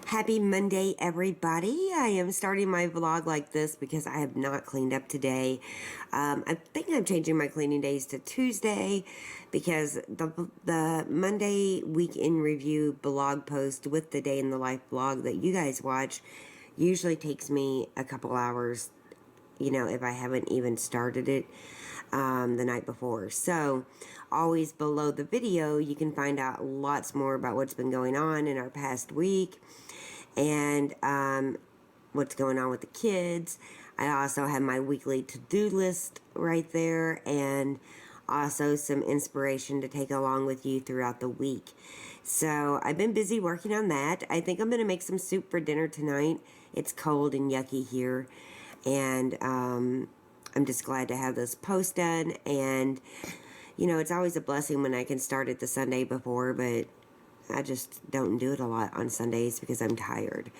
Happy Monday, everybody. I am starting my vlog like this because I have not cleaned up today. I think I'm changing my cleaning days to Tuesday because the Monday week in review blog post with the day in the life blog that you guys watch usually takes me a couple hours, you know, if I haven't even started it the night before. So always below the video you can find out lots more about what's been going on in our past week and what's going on with the kids. I also have my weekly to-do list right there, and also some inspiration to take along with you throughout the week. So I've been busy working on that. I think I'm going to make some soup for dinner tonight. It's cold and yucky here, and I'm just glad to have this post done. And you know, it's always a blessing when I can start it the Sunday before, but I just don't do it a lot on Sundays because I'm tired.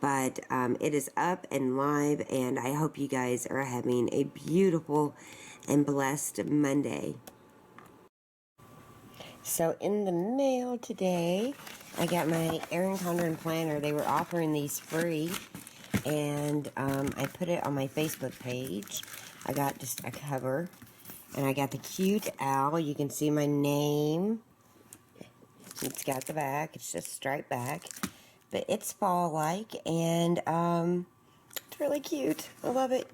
But it is up and live, and I hope you guys are having a beautiful and blessed Monday. So in the mail today, I got my Erin Condren planner. They were offering these free, and I put it on my Facebook page. I got just a cover, and I got the cute owl. You can see my name. It's got the back. It's just striped back, but it's fall-like, and it's really cute. I love it.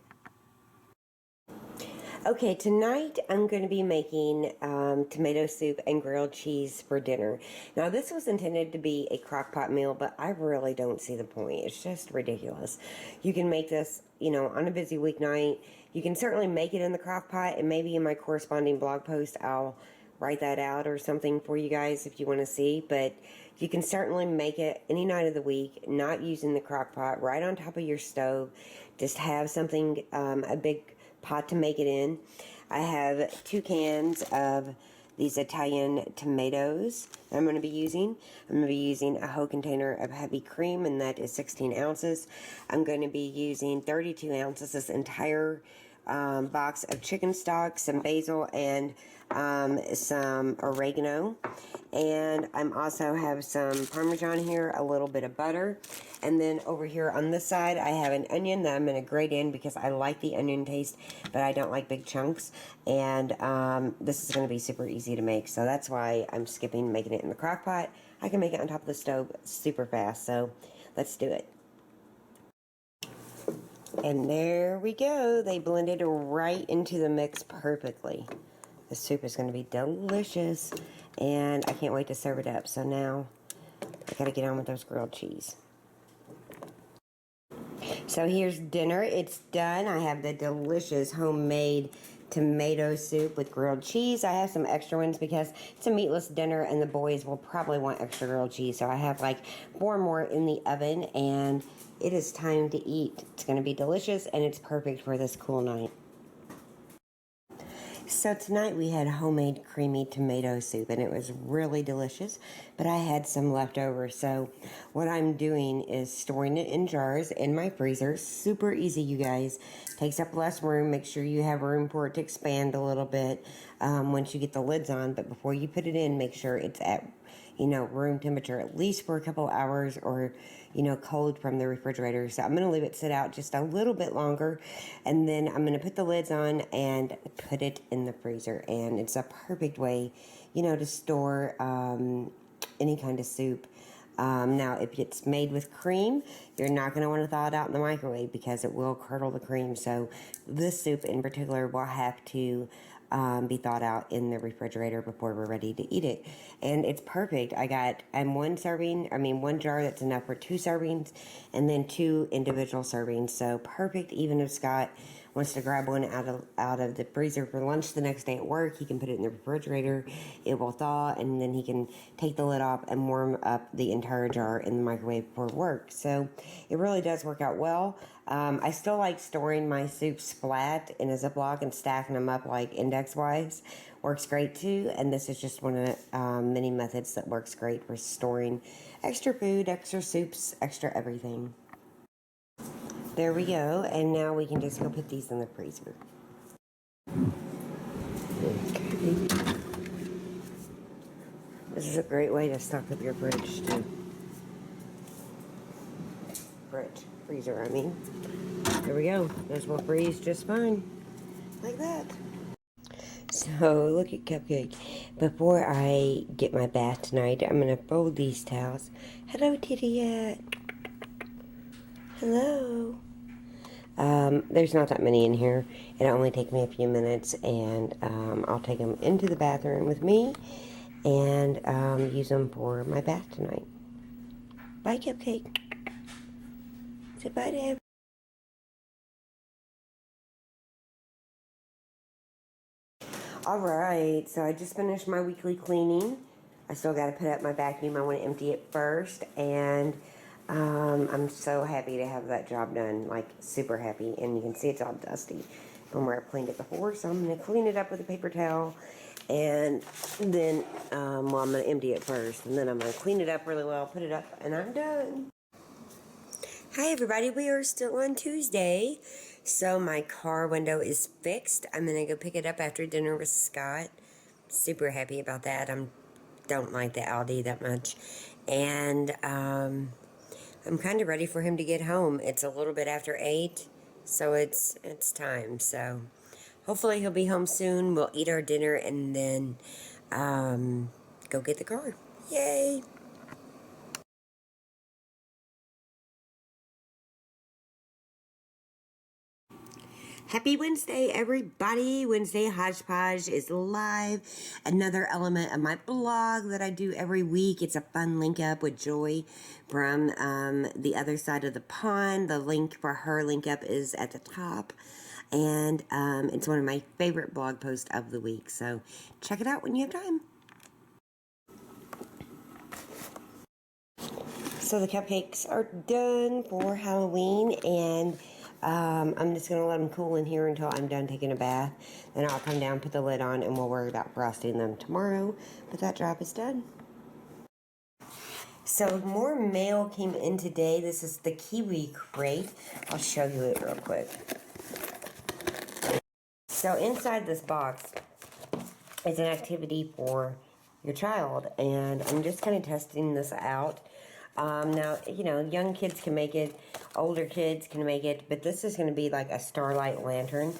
Okay, tonight I'm going to be making tomato soup and grilled cheese for dinner. Now, this was intended to be a crock pot meal, but I really don't see the point. It's just ridiculous. You can make this, you know, on a busy weeknight. You can certainly make it in the crock pot, and maybe in my corresponding blog post I'll write that out or something for you guys if you want to see. But you can certainly make it any night of the week, not using the crock pot, right on top of your stove. Just have something, a big pot to make it in. I have 2 cans of these Italian tomatoes that I'm going to be using. I'm going to be using a whole container of heavy cream, and that is 16 ounces. I'm going to be using 32 ounces, this entire box of chicken stock, some basil, and some oregano. And I'm also have some Parmesan here, a little bit of butter. And then over here on this side, I have an onion that I'm going to grate in because I like the onion taste, but I don't like big chunks. And this is going to be super easy to make, so that's why I'm skipping making it in the crock pot. I can make it on top of the stove super fast, so let's do it. And there we go. They blended right into the mix perfectly. The soup is going to be delicious, and I can't wait to serve it up. So now I got to get on with those grilled cheese. So here's dinner. It's done. I have the delicious homemade tomato soup with grilled cheese. I have some extra ones because it's a meatless dinner and the boys will probably want extra grilled cheese. So I have like 4 more in the oven, and it is time to eat. It's going to be delicious, and it's perfect for this cool night. So tonight we had homemade creamy tomato soup, and it was really delicious, but I had some left over. So what I'm doing is storing it in jars in my freezer. Super easy, you guys. Takes up less room. Make sure you have room for it to expand a little bit once you get the lids on. But before you put it in, make sure it's at, you know, room temperature, at least for a couple hours, or, you know, cold from the refrigerator. So I'm going to leave it sit out just a little bit longer, and then I'm going to put the lids on and put it in the freezer. And it's a perfect way, you know, to store any kind of soup. Now, if it's made with cream, you're not going to want to thaw it out in the microwave because it will curdle the cream. So this soup in particular will have to be thawed out in the refrigerator before we're ready to eat it. And it's perfect. I got one jar that's enough for 2 servings, and then 2 individual servings. So perfect. Even if Scott wants to grab one out of the freezer for lunch the next day at work, he can put it in the refrigerator. It will thaw, and then he can take the lid off and warm up the entire jar in the microwave for work. So it really does work out well. I still like storing my soups flat in a Ziploc and stacking them up like index-wise. Works great too, and this is just one of the many methods that works great for storing extra food, extra soups, extra everything. There we go, and now we can just go put these in the freezer. Okay. This is a great way to stock up your fridge too. freezer, I mean. There we go. This will freeze just fine. Like that. So, look at Cupcake. Before I get my bath tonight, I'm going to fold these towels. Hello, Titty. Hello. There's not that many in here. It'll only take me a few minutes, and I'll take them into the bathroom with me and use them for my bath tonight. Bye, Cupcake. Say bye to everyone. Alright, so I just finished my weekly cleaning. I still got to put up my vacuum. I want to empty it first, and I'm so happy to have that job done, like super happy. And you can see it's all dusty from where I cleaned it before, so I'm going to clean it up with a paper towel, and then, I'm going to empty it first, and then I'm going to clean it up really well, put it up, and I'm done. Hi everybody, we are still on Tuesday. So my car window is fixed. I'm going to go pick it up after dinner with Scott. Super happy about that. I don't like the Audi that much. And I'm kind of ready for him to get home. It's a little bit after 8, so it's time. So hopefully he'll be home soon. We'll eat our dinner and then go get the car. Yay! Happy Wednesday, everybody. Wednesday Hodgepodge is live. Another element of my blog that I do every week. It's a fun link up with Joy from the other side of the pond. The link for her link up is at the top. And it's one of my favorite blog posts of the week. So check it out when you have time. So the cupcakes are done for Halloween, and I'm just going to let them cool in here until I'm done taking a bath. Then I'll come down, put the lid on, and we'll worry about frosting them tomorrow. But that job is done. So more mail came in today. This is the Kiwi crate. I'll show you it real quick. So inside this box is an activity for your child, and I'm just kind of testing this out. Now, you know, young kids can make it, older kids can make it, but this is going to be like a starlight lantern.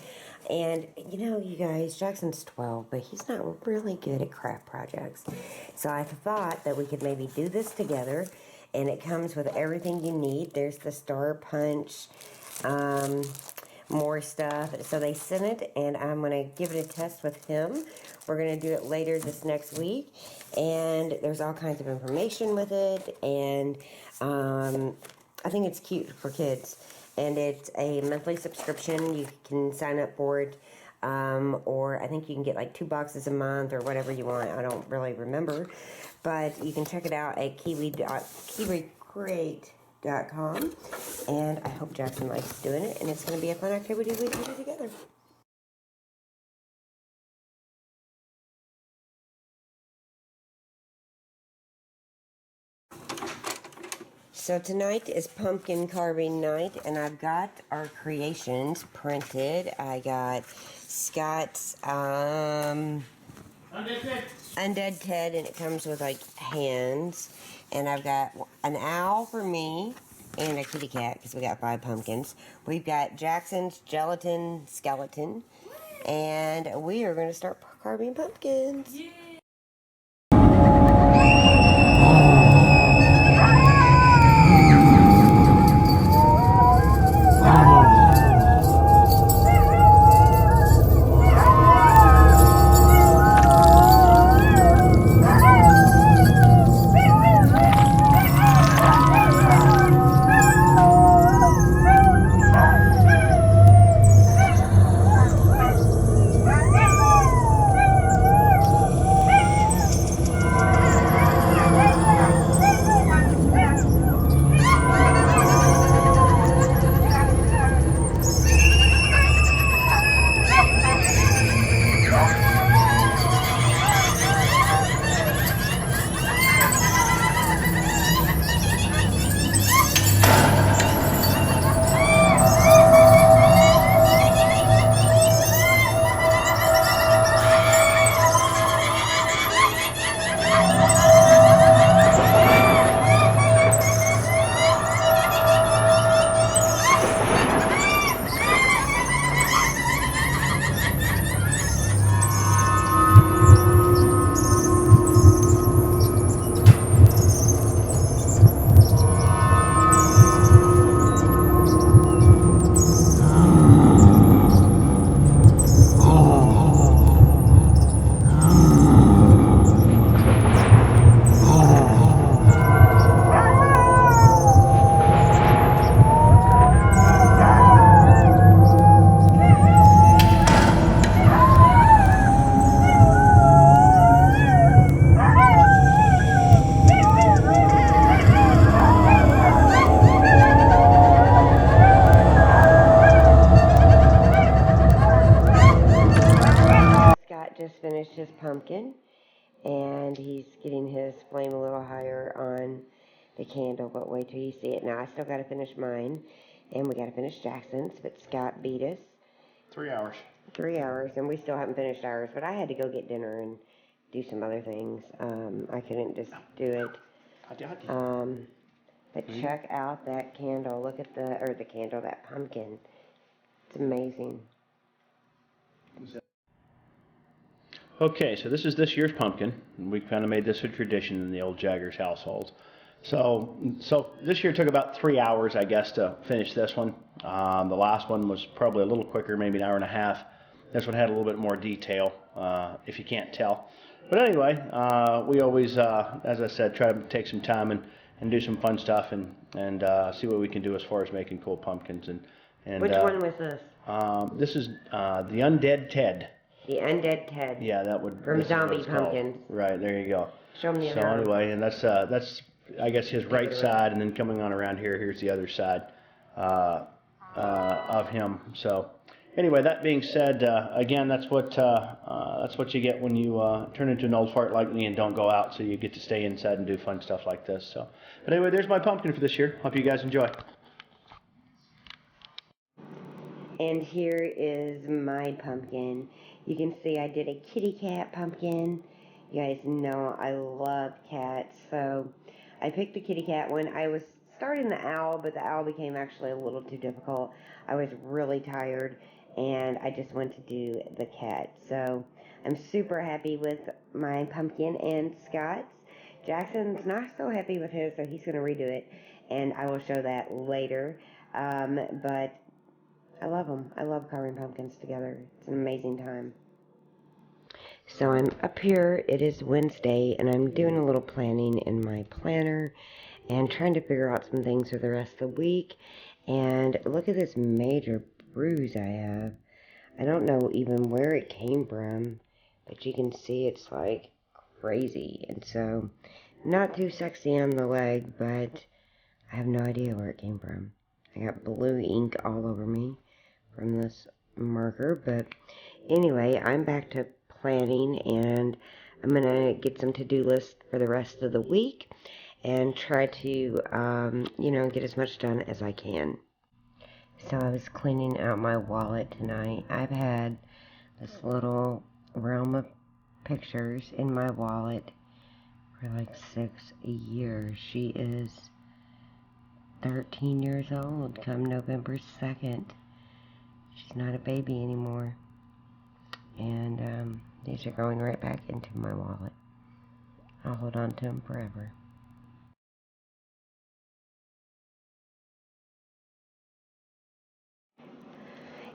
And, you know, you guys, Jackson's 12, but he's not really good at craft projects. So I thought that we could maybe do this together, and it comes with everything you need. There's the star punch, more stuff. So they sent it, and I'm going to give it a test with him. We're going to do it later this next week, and there's all kinds of information with it, and I think it's cute for kids, and it's a monthly subscription. You can sign up for it, or I think you can get like 2 boxes a month or whatever you want. I don't really remember, but you can check it out at kiwicrate.com, and I hope Jackson likes doing it, and it's going to be a fun activity we can do together. So tonight is pumpkin carving night, and I've got our creations printed. I got Scott's Undead Ted, and it comes with like hands. And I've got an owl for me and a kitty cat because we got 5 pumpkins. We've got Jackson's gelatin skeleton, and we are going to start carving pumpkins. Yeah. candle, but wait till you see it. Now, I still got to finish mine, and we got to finish Jackson's, but Scott beat us. 3 hours. 3 hours, and we still haven't finished ours, but I had to go get dinner and do some other things. I couldn't just do it. But check out that candle. Look at that pumpkin. It's amazing. Okay, so this is this year's pumpkin. We kind of made this a tradition in the old Jaggers household. So this year took about 3 hours, I guess, to finish this one. The last one was probably a little quicker, maybe an hour and a half. This one had a little bit more detail, if you can't tell. But anyway, we always, as I said, try to take some time and do some fun stuff and see what we can do as far as making cool pumpkins. And Which one was this? This is the Undead Ted. The Undead Ted. Yeah, that would from Zombie Pumpkins. Right, there you go. Show me. So anyway, and that's I guess his right side, and then coming on around here, here's the other side of him. So anyway, that being said, again, that's what you get when you turn into an old fart like me and don't go out. So you get to stay inside and do fun stuff like this. So, but anyway, there's my pumpkin for this year. Hope you guys enjoy. And here is my pumpkin. You can see I did a kitty cat pumpkin. You guys know I love cats, so I picked the kitty cat one. I was starting the owl, but the owl became actually a little too difficult. I was really tired, and I just went to do the cat. So I'm super happy with my pumpkin and Scott's. Jackson's not so happy with his, so he's going to redo it, and I will show that later. But I love them. I love carving pumpkins together. It's an amazing time. So I'm up here. It is Wednesday, and I'm doing a little planning in my planner and trying to figure out some things for the rest of the week. And look at this major bruise I have. I don't know even where it came from, but you can see it's like crazy. And so, not too sexy on the leg, but I have no idea where it came from. I got blue ink all over me from this marker, but anyway, I'm back to planning, and I'm gonna get some to-do lists for the rest of the week and try to get as much done as I can. So I was cleaning out my wallet tonight. I've had this little realm of pictures in my wallet for like 6 years. She is 13 years old come November 2nd. She's not a baby anymore. And these are going right back into my wallet. I'll hold on to them forever.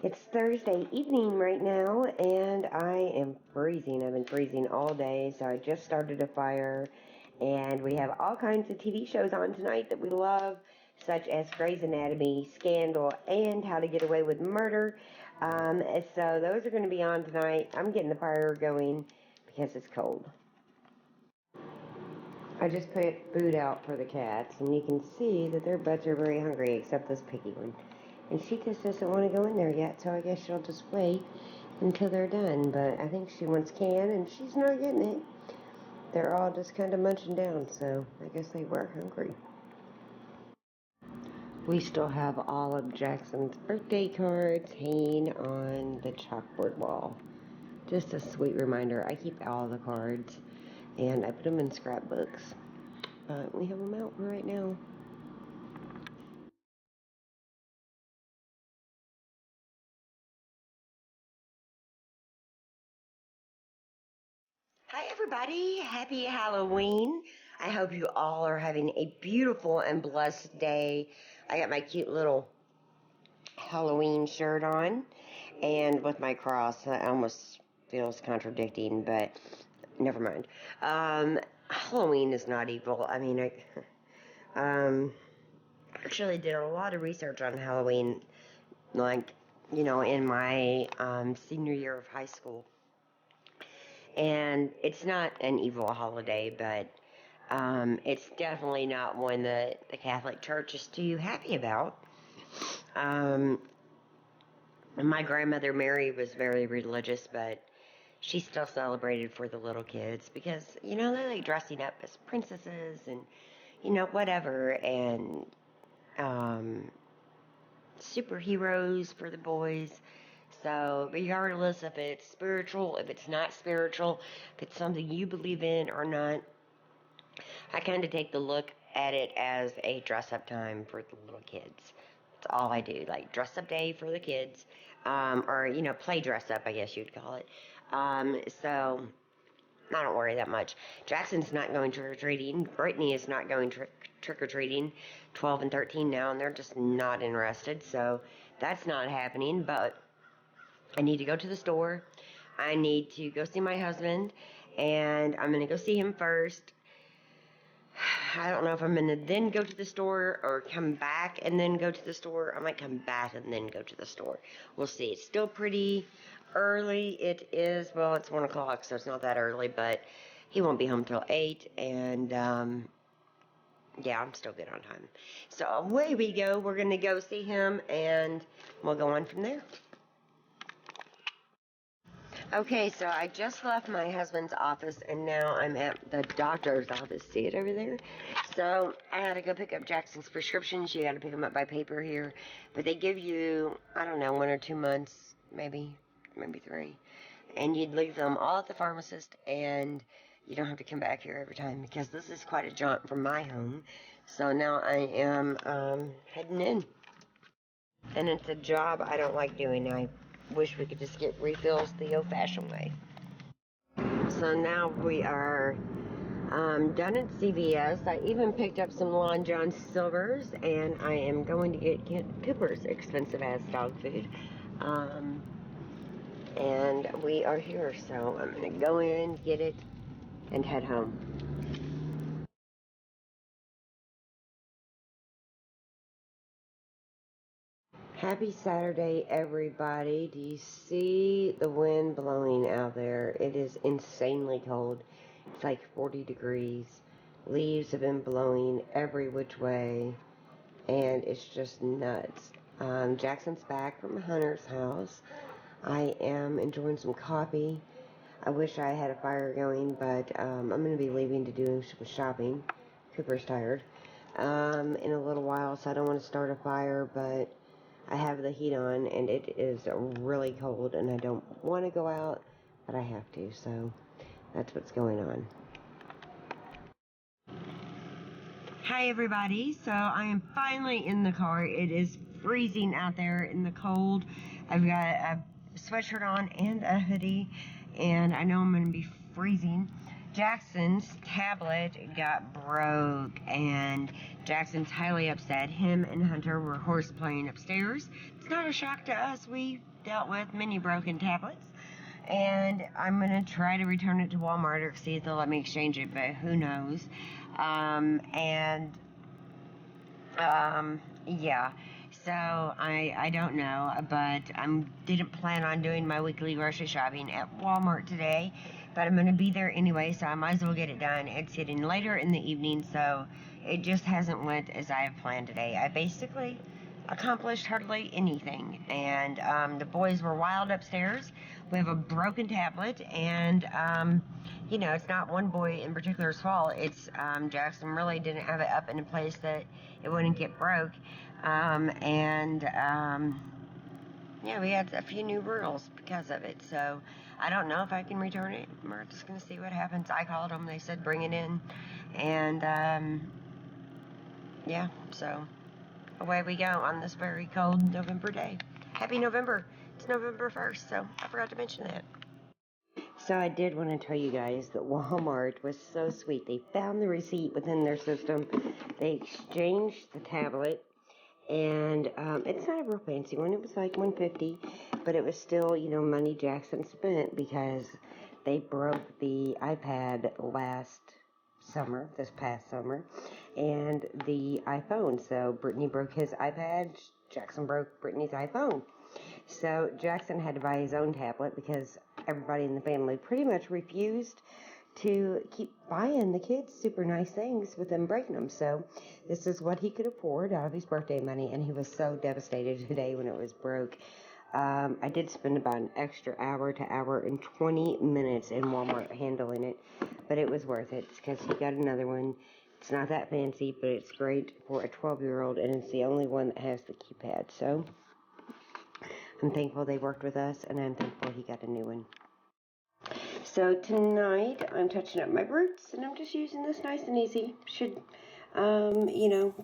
It's Thursday evening right now, and I am freezing. I've been freezing all day, so I just started a fire. And we have all kinds of TV shows on tonight that we love, such as Grey's Anatomy, Scandal, and How to Get Away with Murder. So those are going to be on tonight. I'm getting the fire going because it's cold. I just put food out for the cats, and you can see that their butts are very hungry, except this picky one. And she just doesn't want to go in there yet, so I guess she'll just wait until they're done. But I think she wants can, and she's not getting it. They're all just kind of munching down, so I guess they were hungry. We still have all of Jackson's birthday cards hanging on the chalkboard wall. Just a sweet reminder. I keep all the cards, and I put them in scrapbooks. But we have them out right now. Hi everybody, happy Halloween. I hope you all are having a beautiful and blessed day. I got my cute little Halloween shirt on, and with my cross. That almost feels contradicting, but never mind. Halloween is not evil. I mean, I actually did a lot of research on Halloween, like, in my senior year of high school. And it's not an evil holiday, but it's definitely not one that the Catholic Church is too happy about. My grandmother Mary was very religious, but she still celebrated for the little kids because, they like dressing up as princesses and, whatever, and superheroes for the boys. So, regardless if it's spiritual, if it's not spiritual, if it's something you believe in or not, I kind of take the look at it as a dress-up time for the little kids. That's all I do, like dress-up day for the kids, or play dress-up, I guess you'd call it. So I don't worry that much. Jackson's not going trick-or-treating. Brittany is not going trick-or-treating. 12 and 13 now, and they're just not interested. So that's not happening. But I need to go to the store. I need to go see my husband, and I'm going to go see him first. I don't know if I'm going to then go to the store or come back and then go to the store. I might come back and then go to the store. We'll see. It's still pretty early. It is, well, it's 1 o'clock, so it's not that early, but he won't be home till 8, and yeah, I'm still good on time. So away we go. We're going to go see him, and we'll go on from there. Okay, so I just left my husband's office, and now I'm at the doctor's office. See it over there? So I had to go pick up Jackson's prescriptions. You got to pick them up by paper here. But they give you, I don't know, 1 or 2 months, maybe 3. And you'd leave them all at the pharmacist, and you don't have to come back here every time, because this is quite a jaunt from my home. So now I am heading in. And it's a job I don't like doing. I wish we could just get refills the old-fashioned way. So now we are done at CVS. I even picked up some Long John Silvers, and I am going to get Cooper's expensive-ass dog food. And we are here, so I'm going to go in, get it, and head home. Happy Saturday, everybody. Do you see the wind blowing out there? It is insanely cold. It's like 40 degrees. Leaves have been blowing every which way, and it's just nuts. Jackson's back from Hunter's house. I am enjoying some coffee. I wish I had a fire going, but I'm going to be leaving to do some shopping. Cooper's tired in a little while, so I don't want to start a fire, but I have the heat on, and it is really cold, and I don't want to go out, but I have to, so that's what's going on. Hi, everybody. So I am finally in the car. It is freezing out there in the cold. I've got a sweatshirt on and a hoodie, and I know I'm going to be freezing. Jackson's tablet got broke, and Jackson's highly upset. Him and Hunter were horse playing upstairs. It's not a shock to us. We dealt with many broken tablets, and I'm going to try to return it to Walmart or see if they'll let me exchange it, but who knows. Yeah. So I don't know, but I didn't plan on doing my weekly grocery shopping at Walmart today, but I'm going to be there anyway, so I might as well get it done. It's getting later in the evening, so it just hasn't went as I have planned today. I basically accomplished hardly anything, and the boys were wild upstairs. We have a broken tablet, and it's not one boy in particular's fault. It's Jackson really didn't have it up in a place that it wouldn't get broke, we had a few new rules because of it, so I don't know if I can return it. We're just going to see what happens. I called them. They said bring it in, and so away we go on this very cold November day. Happy November. It's November 1st, so I forgot to mention that. So I did want to tell you guys that Walmart was so sweet. They found the receipt within their system. They exchanged the tablet, and it's not a real fancy one. It was like $150, but it was still, money Jackson spent because they broke the iPad this past summer, and the iPhone. So Brittany broke his iPad, Jackson broke Brittany's iPhone. So Jackson had to buy his own tablet because everybody in the family pretty much refused to keep buying the kids super nice things with them breaking them. So this is what he could afford out of his birthday money, and he was so devastated today when it was broke. I did spend about an extra hour to hour and 20 minutes in Walmart handling it, but it was worth it because he got another one It's not that fancy, but it's great for a 12-year-old, and it's the only one that has the keypad. So I'm thankful they worked with us, and I'm thankful he got a new one. So tonight I'm touching up my roots, and I'm just using this nice and easy. Should,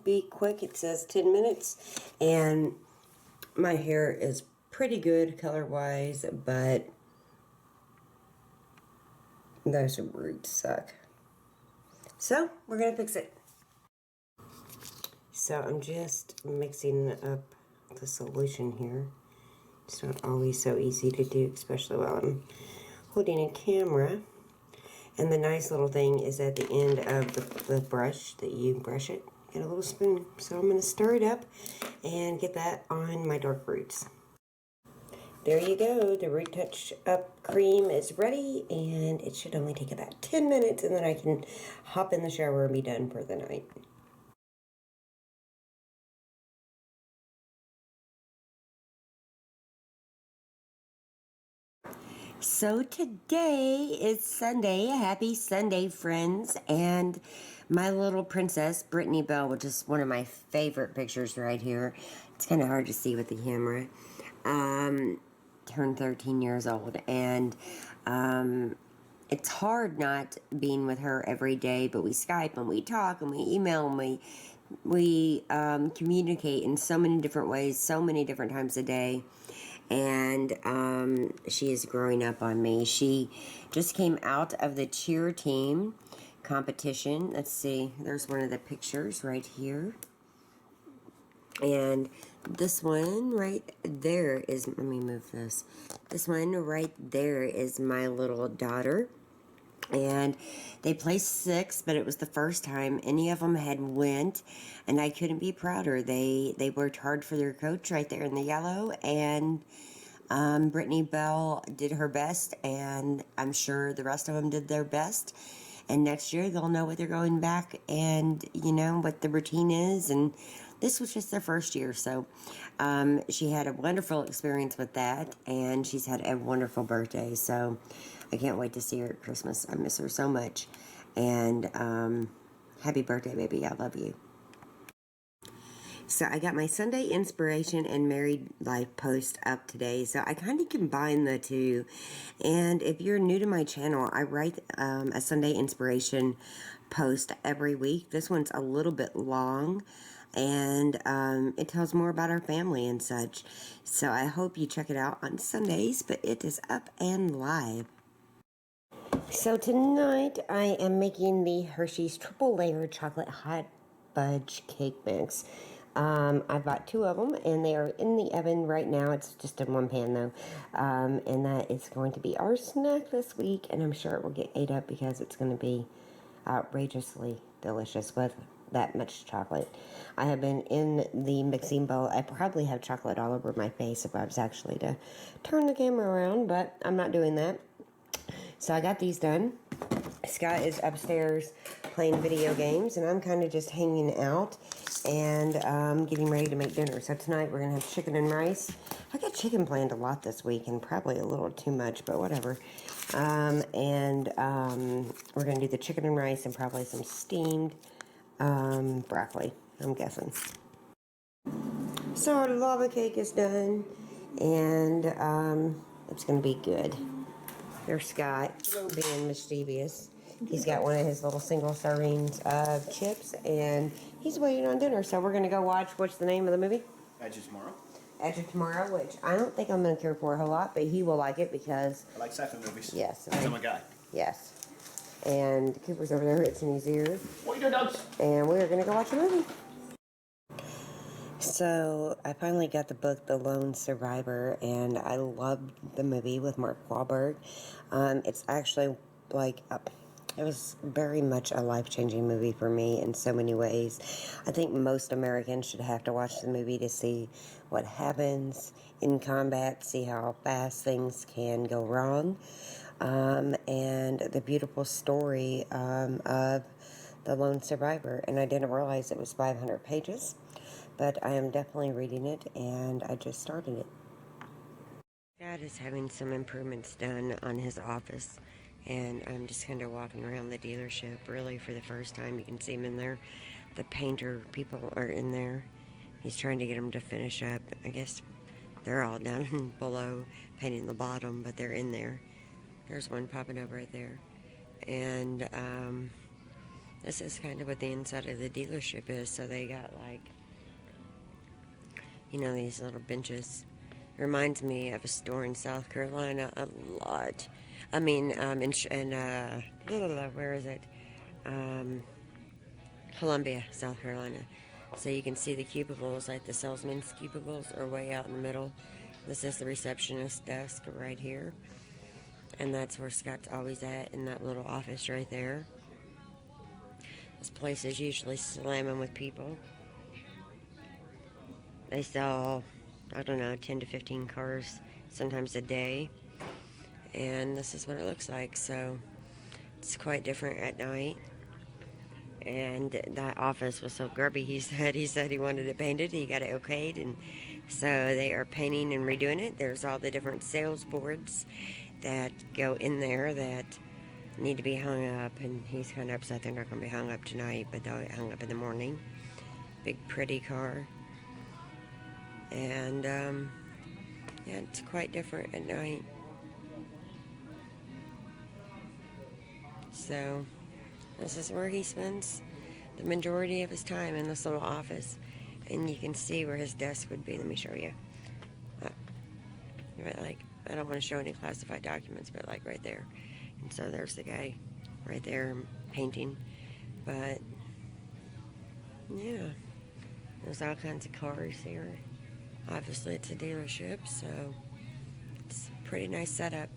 be quick. It says 10 minutes, and my hair is pretty good color-wise, but those roots suck. So we're gonna fix it. So I'm just mixing up the solution here. It's not always so easy to do, especially while I'm holding a camera. And the nice little thing is at the end of the brush that you brush it, get a little spoon. So I'm going to stir it up and get that on my dark roots. There you go. The root touch up cream is ready, and it should only take about 10 minutes, and then I can hop in the shower and be done for the night. So today is Sunday. Happy Sunday, friends. And my little princess, Brittany Bell, which is one of my favorite pictures right here. It's kind of hard to see with the camera. Turned 13 years old. And it's hard not being with her every day, but we Skype and we talk and we email and we communicate in so many different ways, so many different times a day. And she is growing up on me. She just came out of the cheer team competition. Let's see, there's one of the pictures right here. And this one right there is, let me move this. This one right there is my little daughter. And they placed 6th, but it was the first time any of them had went, and I couldn't be prouder. They worked hard for their coach right there in the yellow, and Brittany Bell did her best, and I'm sure the rest of them did their best. And next year they'll know what they're going back and, what the routine is. And this was just their first year. So she had a wonderful experience with that, and she's had a wonderful birthday. So I can't wait to see her at Christmas. I miss her so much. And happy birthday, baby. I love you. So I got my Sunday inspiration and married life post up today. So I kind of combine the two. And if you're new to my channel, I write a Sunday inspiration post every week. This one's a little bit long, and it tells more about our family and such. So I hope you check it out on Sundays, but it is up and live. So tonight I am making the Hershey's triple layer chocolate hot fudge cake mix. I bought 2 of them, and they are in the oven right now. It's just in one pan, though. And that is going to be our snack this week, and I'm sure it will get ate up because it's going to be outrageously delicious with that much chocolate. I have been in the mixing bowl. I probably have chocolate all over my face if I was actually to turn the camera around, but I'm not doing that. So I got these done. Scott is upstairs playing video games, and I'm kind of just hanging out and getting ready to make dinner. So tonight we're going to have chicken and rice. I got chicken planned a lot this week, and probably a little too much, but whatever. We're going to do the chicken and rice and probably some steamed broccoli, I'm guessing. So our lava cake is done, and it's going to be good. There's Scott being mischievous. He's got one of his little single servings of chips, and he's waiting on dinner. So we're going to go watch, what's the name of the movie? Edge of Tomorrow. Edge of Tomorrow, which I don't think I'm going to care for a whole lot, but he will like it because... I like sci-fi movies. Yes. I'm a guy. Yes. And Cooper's over there rinsing his ears. What are you doing, dogs? And we're going to go watch a movie. So I finally got the book, The Lone Survivor, and I loved the movie with Mark Wahlberg. It's actually it was very much a life-changing movie for me in so many ways. I think most Americans should have to watch the movie to see what happens in combat, see how fast things can go wrong, and the beautiful story of The Lone Survivor. And I didn't realize it was 500 pages, but I am definitely reading it, and I just started it. Dad is having some improvements done on his office. And I'm just kind of walking around the dealership really for the first time. You can see him in there. The painter people are in there. He's trying to get them to finish up. I guess they're all down below painting the bottom, but they're in there. There's one popping up right there. And this is kind of what the inside of the dealership is. So they got like, these little benches. Reminds me of a store in South Carolina a lot. I mean, where is it? Um, Columbia, South Carolina. So you can see the cubicles, like the salesman's cubicles, are way out in the middle. This is the receptionist desk right here. And that's where Scott's always at, in that little office right there. This place is usually slamming with people. They sell, I don't know, 10 to 15 cars sometimes a day. And this is what it looks like. So it's quite different at night. And that office was so grubby. He said he wanted it painted. He got it okayed, and so they are painting and redoing it. There's all the different sales boards that go in there that need to be hung up, and he's kind of upset they're not going to be hung up tonight, but they'll get hung up in the morning. Big pretty car. And yeah, it's quite different at night. So this is where he spends the majority of his time, in this little office. And you can see where his desk would be. Let me show you. Like, I don't want to show any classified documents, but like right there. And so there's the guy right there painting. But yeah, there's all kinds of cars here. Obviously it's a dealership, so it's a pretty nice setup.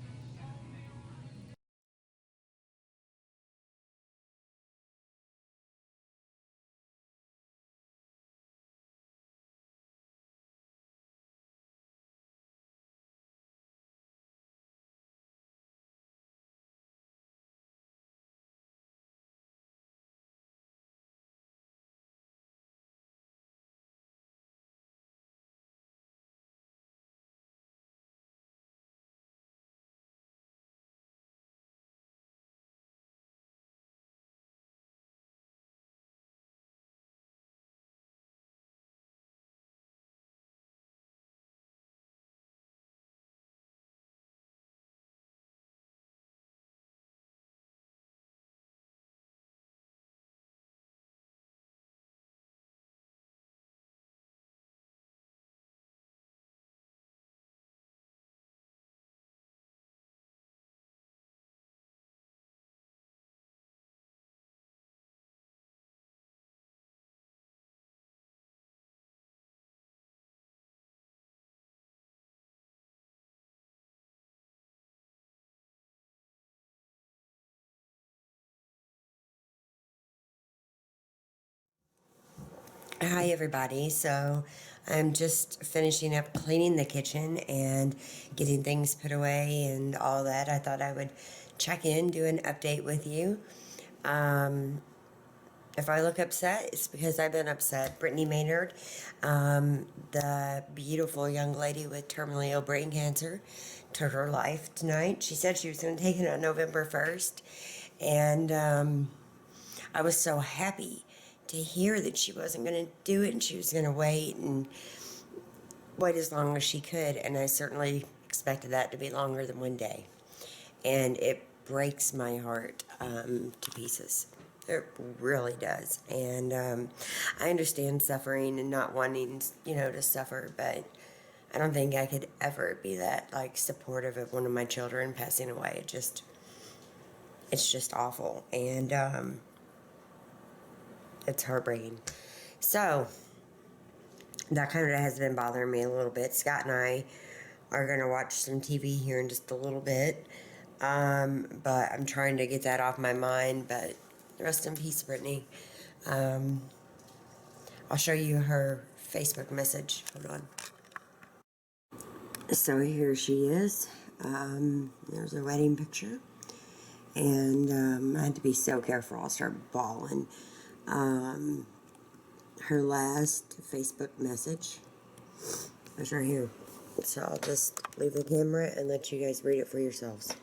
Hi, everybody. So I'm just finishing up cleaning the kitchen and getting things put away and all that. I thought I would check in, do an update with you. Um, if I look upset, it's because I've been upset. Brittany Maynard, the beautiful young lady with terminally ill brain cancer, took her life tonight. She said she was going to take it on November 1st. And I was so happy to hear that she wasn't going to do it and she was going to wait as long as she could. And I certainly expected that to be longer than one day. And it breaks my heart to pieces. It really does. And I understand suffering and not wanting, to suffer, but I don't think I could ever be that, supportive of one of my children passing away. It's just awful. And it's heartbreaking. So, that kind of has been bothering me a little bit. Scott and I are going to watch some TV here in just a little bit. But I'm trying to get that off my mind. But rest in peace, Brittany. I'll show you her Facebook message. Hold on. So here she is. There's a wedding picture. And I had to be so careful. I'll start bawling. Her last Facebook message was right here. So I'll just leave the camera and let you guys read it for yourselves.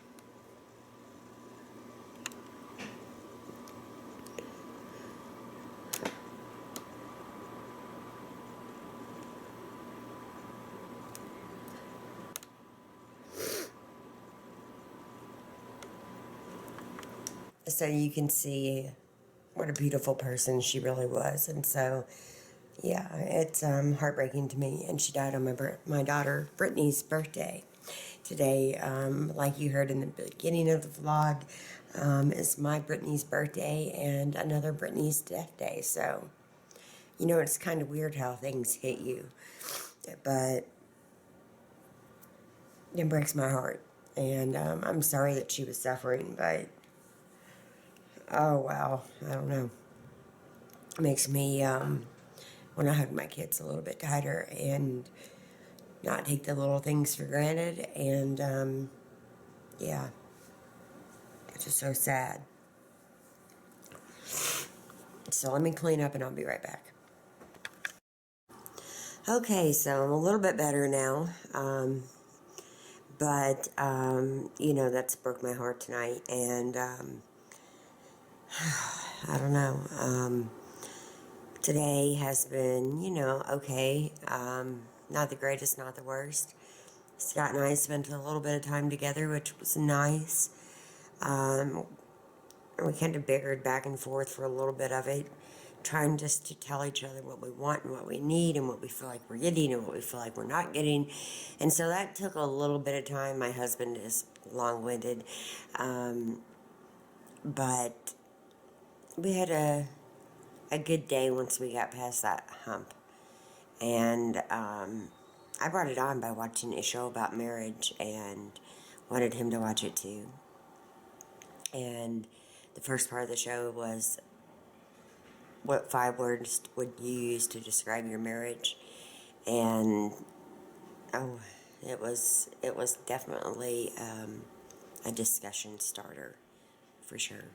so you can see what a beautiful person she really was. And so, yeah, it's heartbreaking to me. And she died on my daughter Brittany's birthday today. Like you heard in the beginning of the vlog, is my Brittany's birthday and another Brittany's death day. So, you know, it's kind of weird how things hit you, but it breaks my heart. And I'm sorry that she was suffering, but oh wow, I don't know. It makes me want to hug my kids a little bit tighter and not take the little things for granted. And yeah, it's just so sad. So let me clean up and I'll be right back. Okay, so I'm a little bit better now. But you know, that's broke my heart tonight. And I don't know. Today has been, you know, okay. Not the greatest, not the worst. Scott and I spent a little bit of time together, which was nice. We kind of bickered back and forth for a little bit of it, trying just to tell each other what we want and what we need and what we feel like we're getting and what we feel like we're not getting. And so that took a little bit of time. My husband is long-winded. But we had a good day once we got past that hump. And I brought it on by watching a show about marriage and wanted him to watch it too. And the first part of the show was, what 5 words would you use to describe your marriage? And oh, it was definitely a discussion starter for sure.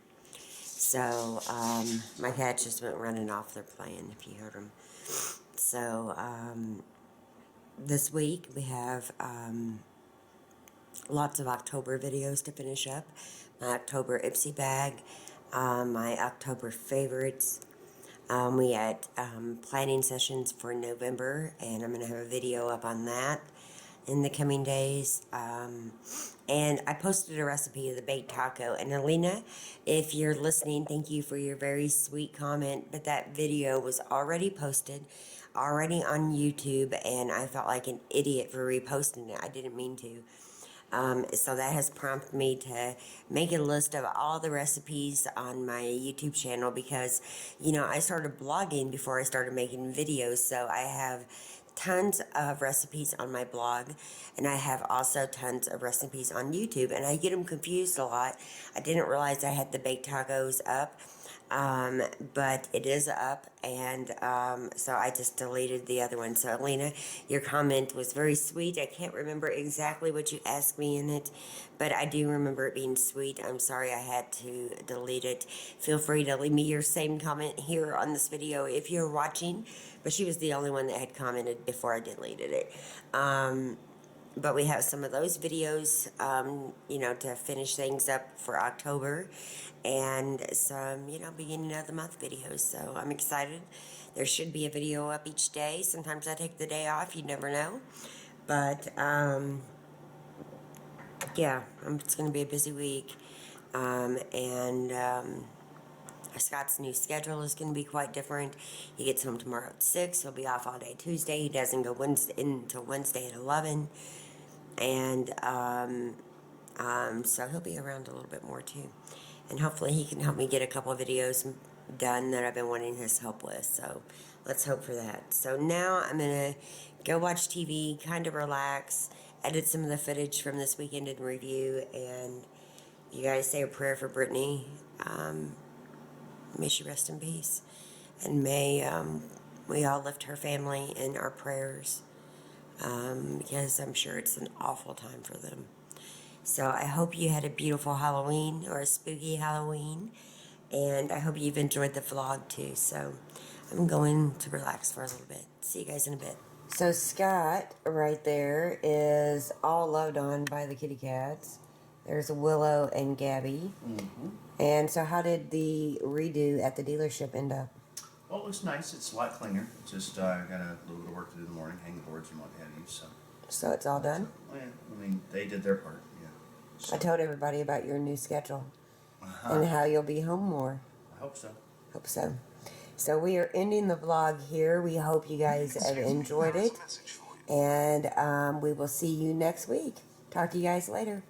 So my cats just went running off. They're playing, if you heard them. So this week we have lots of October videos to finish up. My October Ipsy bag, my October favorites. We had planning sessions for November, and I'm going to have a video up on that in the coming days. And I posted a recipe of the baked taco. And Alina, if you're listening, thank you for your very sweet comment. But that video was already posted, already on YouTube, and I felt like an idiot for reposting it. I didn't mean to. So that has prompted me to make a list of all the recipes on my YouTube channel because, you know, I started blogging before I started making videos. So I have tons of recipes on my blog, and I have also tons of recipes on YouTube, and I get them confused a lot. I didn't realize I had the baked tacos up. But it is up, and so I just deleted the other one. So Alina, your comment was very sweet. I can't remember exactly what you asked me in it, but I do remember it being sweet. I'm sorry I had to delete it. Feel free to leave me your same comment here on this video if you're watching, but she was the only one that had commented before I deleted it. But we have some of those videos, you know, to finish things up for October, and some, you know, beginning of the month videos. So I'm excited. There should be a video up each day. Sometimes I take the day off. You never know. But, yeah, it's going to be a busy week. Scott's new schedule is going to be quite different. He gets home tomorrow at 6. He'll be off all day Tuesday. He doesn't go until Wednesday at 11. And so he'll be around a little bit more too. And hopefully he can help me get a couple of videos done that I've been wanting his help with. So let's hope for that. So now I'm going to go watch TV, kind of relax, edit some of the footage from this weekend in review. And you guys say a prayer for Brittany. May she rest in peace. And may we all lift her family in our prayers. Because I'm sure it's an awful time for them. So I hope you had a beautiful Halloween or a spooky Halloween, and I hope you've enjoyed the vlog too. So I'm going to relax for a little bit. See you guys in a bit. So Scott right there is all loved on by the kitty cats. There's Willow and Gabby. Mm-hmm. And so how did the redo at the dealership end up? Well, it looks nice. It's a lot cleaner. Just got a little bit of work to do in the morning, hang the boards and what have you. So it's all done? Yeah, I mean, they did their part. Yeah. So, I told everybody about your new schedule. and how you'll be home more. I hope so. Hope so. So we are ending the vlog here. We hope you guys have enjoyed it. And we will see you next week. Talk to you guys later.